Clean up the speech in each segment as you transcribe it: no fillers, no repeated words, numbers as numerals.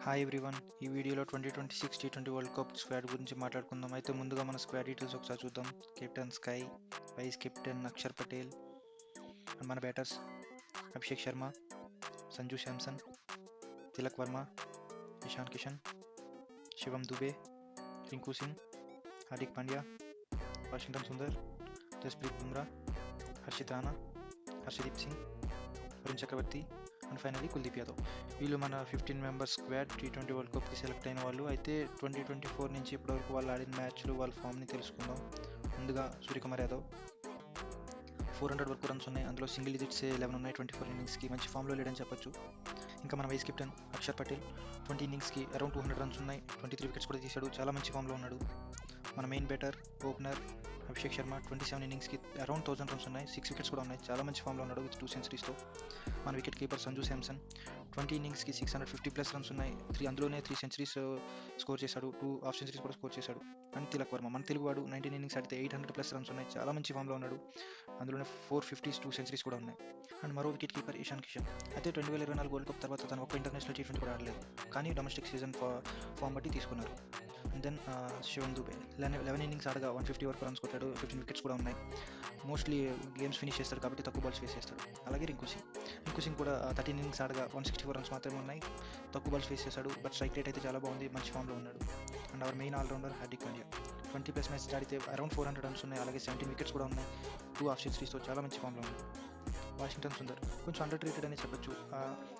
Hi everyone, ఈ వీడియోలో 2026 T20 world cup squad గురించి మాట్లాడుకుందాం. అయితే ముందుగా మన స్క్వాడ్ డీటెయిల్స్ ఒకసారి చూద్దాం. Captain SKY, vice captain Akshar Patel, and మన batters Abhishek Sharma, Sanju Samson, Tilak Varma, Ishan Kishan, Shivam Dube, Rinku Singh, Hardik Pandya, Washington Sundar, Jasprit Bumrah, Harshit Rana, Harshdeep Singh, Varun Chakravarthy, and finally Kuldeep Yadav. వీళ్ళు మన 15 మెంబర్స్ స్క్వాడ్ టీ20 వరల్డ్ కప్కి సెలెక్ట్ అయిన వాళ్ళు. అయితే 2024 నుంచి ఇప్పటివరకు వాళ్ళు ఆడిన మ్యాచ్లు, వాళ్ళ ఫామ్ని తెలుసుకుందాం. ముందుగా సూర్యకుమార్ యాదవ్ 400 వరకు రన్స్ ఉన్నాయి, అందులో సింగిల్ డిజిట్స్ 11 ఉన్నాయి. 24 ఇన్నింగ్స్కి మంచి ఫామ్లో లేడని చెప్పొచ్చు. ఇంకా మన వైస్ కెప్టెన్ అక్షర్ పటేల్ 20 ఇన్నింగ్స్కి అరౌండ్ 200 రన్స్ ఉన్నాయి, 23 వికెట్స్ కూడా తీశాడు, చాలా మంచి ఫామ్లో ఉన్నాడు. మన main batter opener Abhishek Sharma 27 ఇన్నింగ్స్కి అరౌండ్ 1000 రన్స్ ఉన్నాయి, 6 వికెట్స్ కూడా ఉన్నాయి, చాలా మంచి ఫామ్లో ఉన్నాడు విత్ 2 సెంచరీస్తో. మన wicket keeper Sanju Samson 20 ఇన్నింగ్స్కి 650+ runs ఉన్నాయి, అందులోనే 3 సెంచరీస్ స్కోర్ చేశాడు, 2 హాఫ్ సెంచరీస్ కూడా స్కోర్ చేశాడు. అండ్ తిలక్ వర్మ మన తెలుగువాడు 19 ఇన్నింగ్స్ ఆడితే 800+ రన్స్ ఉన్నాయి, చాలా మంచి ఫామ్లో ఉన్నాడు, అందులోనే 450s 2 సెంచరీస్ కూడా ఉన్నాయి. అండ్ మరో వికెట్ కీపర్ ఇషాన్ కిషన్ అయితే 2024 వరల్డ్ కప్ తర్వాత తను ఒక్క ఇంటర్నేషనల్ టీ20 కూడా ఆడలేదు, కానీ డొమెస్టిక్ సీజన్ ఫామ్ బట్టి తీసుకున్నారు. And then Shivam Dube 11 innings ఆడగా 150 వరకు రన్స్ కొట్టాడు, 15 వికెట్స్ కూడా ఉన్నాయి, మోస్ట్లీ గేమ్స్ ఫినిష్ చేస్తాడు కాబట్టి తక్కువ బాల్స్ ఫేస్ చేస్తాడు. అలాగే రింకు సింగ్ కూడా 13 ఇన్నింగ్స్ ఆడగా 164 రన్స్ మాత్రమే ఉన్నాయి, తక్కువ బాల్స్ ఫేస్ చేశాడు, బట్ స్ట్రైక్ రేట్ అయితే చాలా బాగుంది, మంచి ఫామ్లో ఉన్నాడు. And our main allrounder Hardik Pandya 20+ matches ఆడితే అరౌండ్ 400 రన్స్ ఉన్నాయి, అలాగే 17 వికెట్స్ కూడా ఉన్నాయి, 2 హాఫ్ సెంచరీస్తో చాలా మంచి ఫామ్లో ఉన్నాడు. వాషింగ్టన్ సుందర్ కొంచెం అండర్ రేటెడ్ అని చెప్పొచ్చు,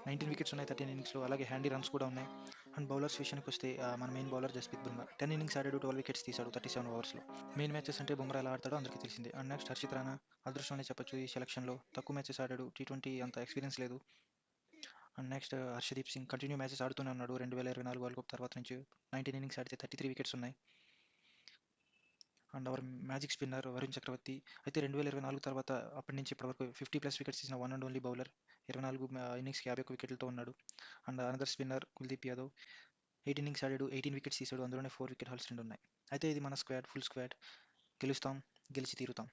19 వికెట్స్ ఉన్నాయి 13 ఇన్నింగ్స్లో, అలాగే హ్యాండీ రన్స్ కూడా ఉన్నాయి. అండ్ బౌలర్స్ విషయానికి వస్తే మన main bowler Jasprit Bumrah 10 innings ఆడాడు, 12 వికెట్స్ తీశాడు 37 ఓవర్స్లో. మెయిన్ మ్యాచెస్ అంటే బుమ్రా ఎలా ఆడతాడో అందరికీ తెలిసిందే. అండ్ నెక్స్ట్ హర్షిత్ రాణా అదృష్టం అని చెప్పొచ్చు, ఈ సెలక్షన్లో తక్కువ మ్యాచెస్ ఆడాడు, టీ20 అంత ఎక్స్పీరియన్స్ లేదు. And next Harshdeep Singh continue matches ఆడుతూనే ఉన్నాడు, 2024 వరల్డ్ కప్ తర్వాత నుంచి 19 ఇన్నింగ్స్ ఆడితే 33 వికెట్స్ ఉన్నాయి. And our magic spinner Varun Chakravarthy అయితే 2024 తర్వాత అప్పటి నుంచి ఇప్పటివరకు 50+ వికెట్స్ తీసిన వన్ అండ్ ఓన్లీ బౌలర్, 24 ఇన్నింగ్స్కి 51 వికెట్లతో ఉన్నాడు. And another spinner Kuldeep Yadav 8 innings ఆడాడు, 18 వికెట్స్ తీసాడు, అందులోనే 4 వికెట్ హాల్స్ 2 ఉన్నాయి. అయితే ఇది మన స్క్వాడ్, ఫుల్ స్క్వాడ్. గెలుస్తాం, గెలిచి తీరుతాం.